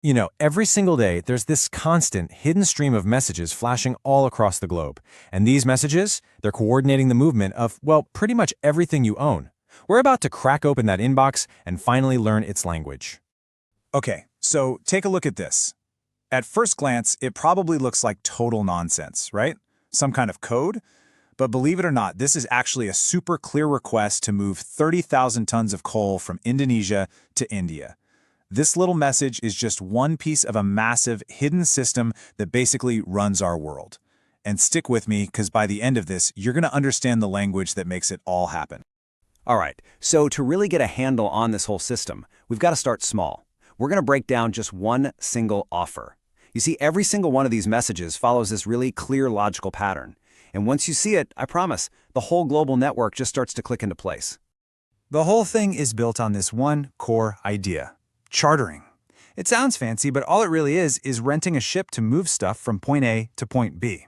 Every single day, there's this constant hidden stream of messages flashing all across the globe. And these messages, they're coordinating the movement of, well, pretty much everything you own. We're about to crack open that inbox and finally learn its language. Okay, so take a look at this. At first glance, it probably looks like total nonsense, right? Some kind of code? But believe it or not, this is actually a super clear request to move 30,000 tons of coal from Indonesia to India. This little message is just one piece of a massive hidden system that basically runs our world. And stick with me, because by the end of this, you're going to understand the language that makes it all happen. All right, so to really get a handle on this whole system, we've got to start small. We're going to break down just one single offer. You see, every single one of these messages follows this really clear logical pattern. And once you see it, I promise, the whole global network just starts to click into place. The whole thing is built on this one core idea: chartering. It sounds fancy, but all it really is renting a ship to move stuff from point A to point B.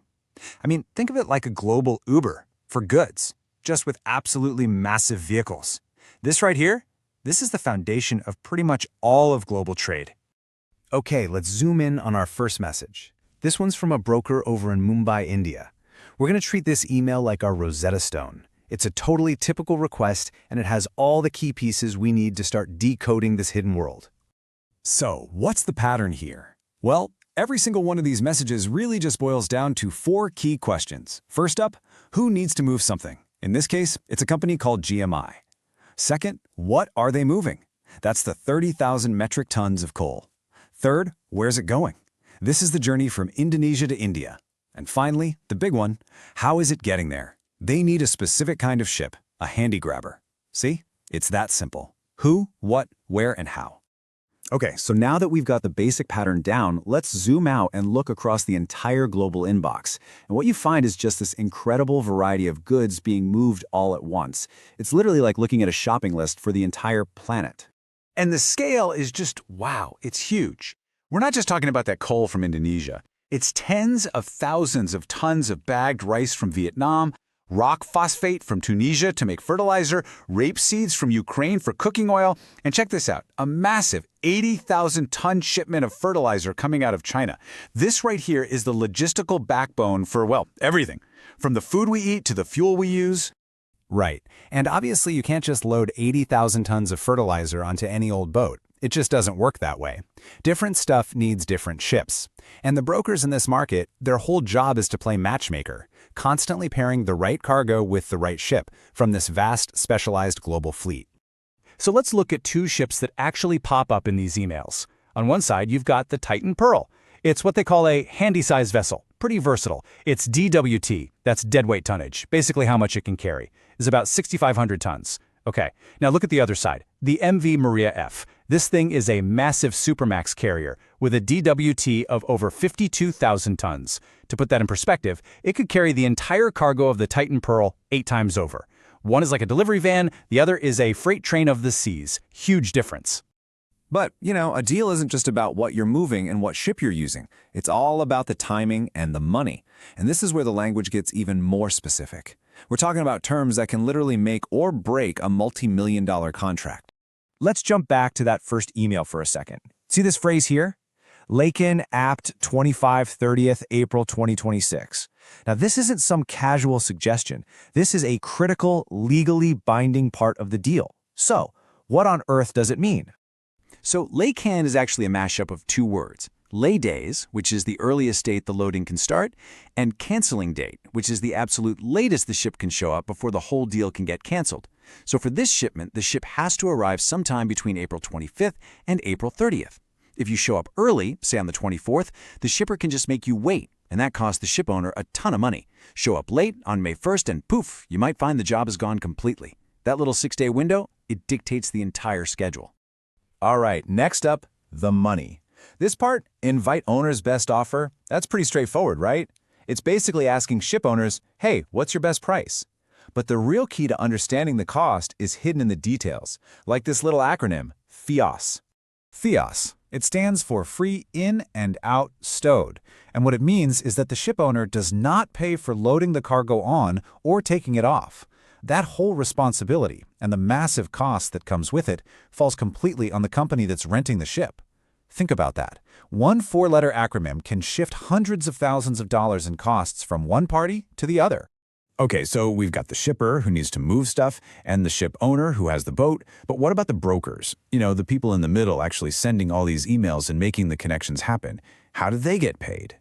I mean, think of it like a global Uber for goods, just with absolutely massive vehicles. This right here, this is the foundation of pretty much all of global trade. Okay, let's zoom in on our first message. This one's from a broker over in Mumbai, India. We're going to treat this email like our Rosetta Stone. It's a totally typical request, and it has all the key pieces we need to start decoding this hidden world. So, what's the pattern here? Well, every single one of these messages really just boils down to 4 key questions. First up, who needs to move something? In this case, it's a company called GMI. Second, what are they moving? That's the 30,000 metric tons of coal. Third, where's it going? This is the journey from Indonesia to India. And finally, the big one, how is it getting there? They need a specific kind of ship, a handy grabber. See? It's that simple. Who, what, where, and how. Okay, so now that we've got the basic pattern down, let's zoom out and look across the entire global inbox. And what you find is just this incredible variety of goods being moved all at once. It's literally like looking at a shopping list for the entire planet. And the scale is just, wow, it's huge. We're not just talking about that coal from Indonesia. It's tens of thousands of tons of bagged rice from Vietnam, rock phosphate from Tunisia to make fertilizer, rape seeds from Ukraine for cooking oil, and check this out, a massive 80,000-ton shipment of fertilizer coming out of China. This right here is the logistical backbone for, well, everything, from the food we eat to the fuel we use. Right. And obviously you can't just load 80,000 tons of fertilizer onto any old boat. It just doesn't work that way. Different stuff needs different ships. And the brokers in this market, their whole job is to play matchmaker, constantly pairing the right cargo with the right ship from this vast, specialized global fleet. So let's look at 2 ships that actually pop up in these emails. On one side, you've got the Titan Pearl. It's what they call a handy-sized vessel, pretty versatile. Its DWT, that's deadweight tonnage, basically how much it can carry, is about 6,500 tons. Okay, now look at the other side, the MV Maria F. This thing is a massive Supermax carrier with a DWT of over 52,000 tons. To put that in perspective, it could carry the entire cargo of the Titan Pearl 8 times over. One is like a delivery van, the other is a freight train of the seas. Huge difference. But, a deal isn't just about what you're moving and what ship you're using. It's all about the timing and the money. And this is where the language gets even more specific. We're talking about terms that can literally make or break a multi-million-dollar contract. Let's jump back to that first email for a second. See this phrase here? Laken Apt 25/30th April 2026. Now, this isn't some casual suggestion. This is a critical, legally binding part of the deal. So, what on earth does it mean? So laycan is actually a mashup of 2 words. Lay days, which is the earliest date the loading can start, and canceling date, which is the absolute latest the ship can show up before the whole deal can get canceled. So for this shipment, the ship has to arrive sometime between April 25th and April 30th. If you show up early, say on the 24th, the shipper can just make you wait, and that costs the ship owner a ton of money. Show up late on May 1st and poof, you might find the job is gone completely. That little 6-day window, it dictates the entire schedule. All right, next up, the money. This part, invite owner's best offer, that's pretty straightforward, right? It's basically asking ship owners, hey, what's your best price? But the real key to understanding the cost is hidden in the details, like this little acronym, FIOS. FIOS. It stands for Free In and Out Stowed, and what it means is that the ship owner does not pay for loading the cargo on or taking it off. That whole responsibility and the massive cost that comes with it falls completely on the company that's renting the ship. Think about that. One four-letter acronym can shift hundreds of thousands of dollars in costs from one party to the other. Okay, so we've got the shipper who needs to move stuff and the ship owner who has the boat, but what about the brokers? You know, the people in the middle actually sending all these emails and making the connections happen. How do they get paid?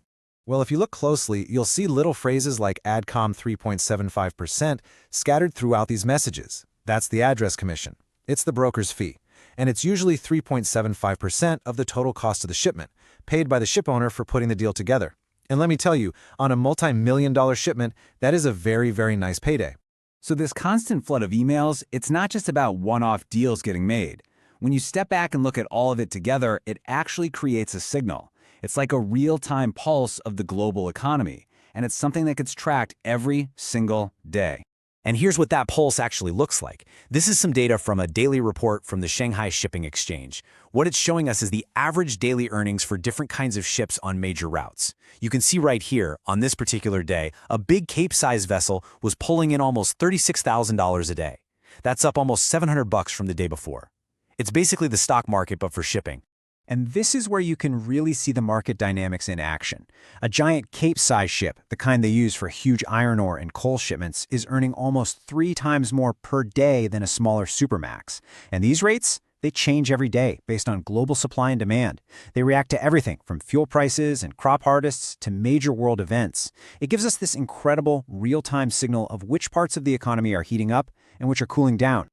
Well, if you look closely, you'll see little phrases like AdCom 3.75% scattered throughout these messages. That's the address commission. It's the broker's fee. And it's usually 3.75% of the total cost of the shipment, paid by the ship owner for putting the deal together. And let me tell you, on a multi-million-dollar shipment, that is a very, very nice payday. So this constant flood of emails, it's not just about one-off deals getting made. When you step back and look at all of it together, it actually creates a signal. It's like a real-time pulse of the global economy, and it's something that gets tracked every single day. And here's what that pulse actually looks like. This is some data from a daily report from the Shanghai Shipping Exchange. What it's showing us is the average daily earnings for different kinds of ships on major routes. You can see right here, on this particular day, a big Cape-size vessel was pulling in almost $36,000 a day. That's up almost $700 from the day before. It's basically the stock market, but for shipping. And this is where you can really see the market dynamics in action. A giant Cape-size ship, the kind they use for huge iron ore and coal shipments, is earning almost 3 times more per day than a smaller Supermax. And these rates, they change every day based on global supply and demand. They react to everything from fuel prices and crop harvests to major world events. It gives us this incredible real-time signal of which parts of the economy are heating up and which are cooling down.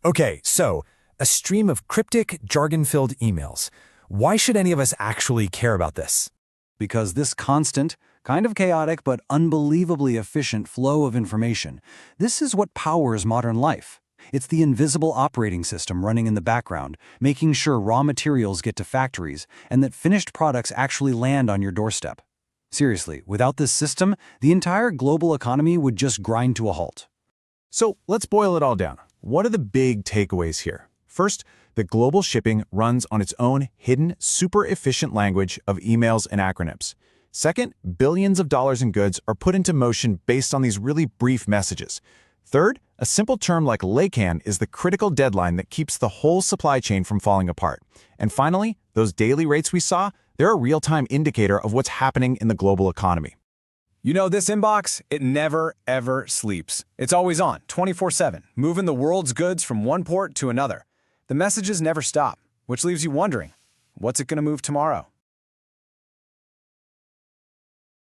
Okay, so a stream of cryptic, jargon-filled emails. Why should any of us actually care about this? Because this constant, kind of chaotic but unbelievably efficient flow of information, this is what powers modern life. It's the invisible operating system running in the background, making sure raw materials get to factories and that finished products actually land on your doorstep. Seriously, without this system, the entire global economy would just grind to a halt. So let's boil it all down. What are the big takeaways here? First, that global shipping runs on its own hidden, super efficient language of emails and acronyms. Second, billions of dollars in goods are put into motion based on these really brief messages. Third, a simple term like LACAN is the critical deadline that keeps the whole supply chain from falling apart. And finally, those daily rates we saw, they're a real-time indicator of what's happening in the global economy. You know, this inbox, it never, ever sleeps. It's always on, 24/7, moving the world's goods from one port to another. The messages never stop, which leaves you wondering, what's it going to move tomorrow?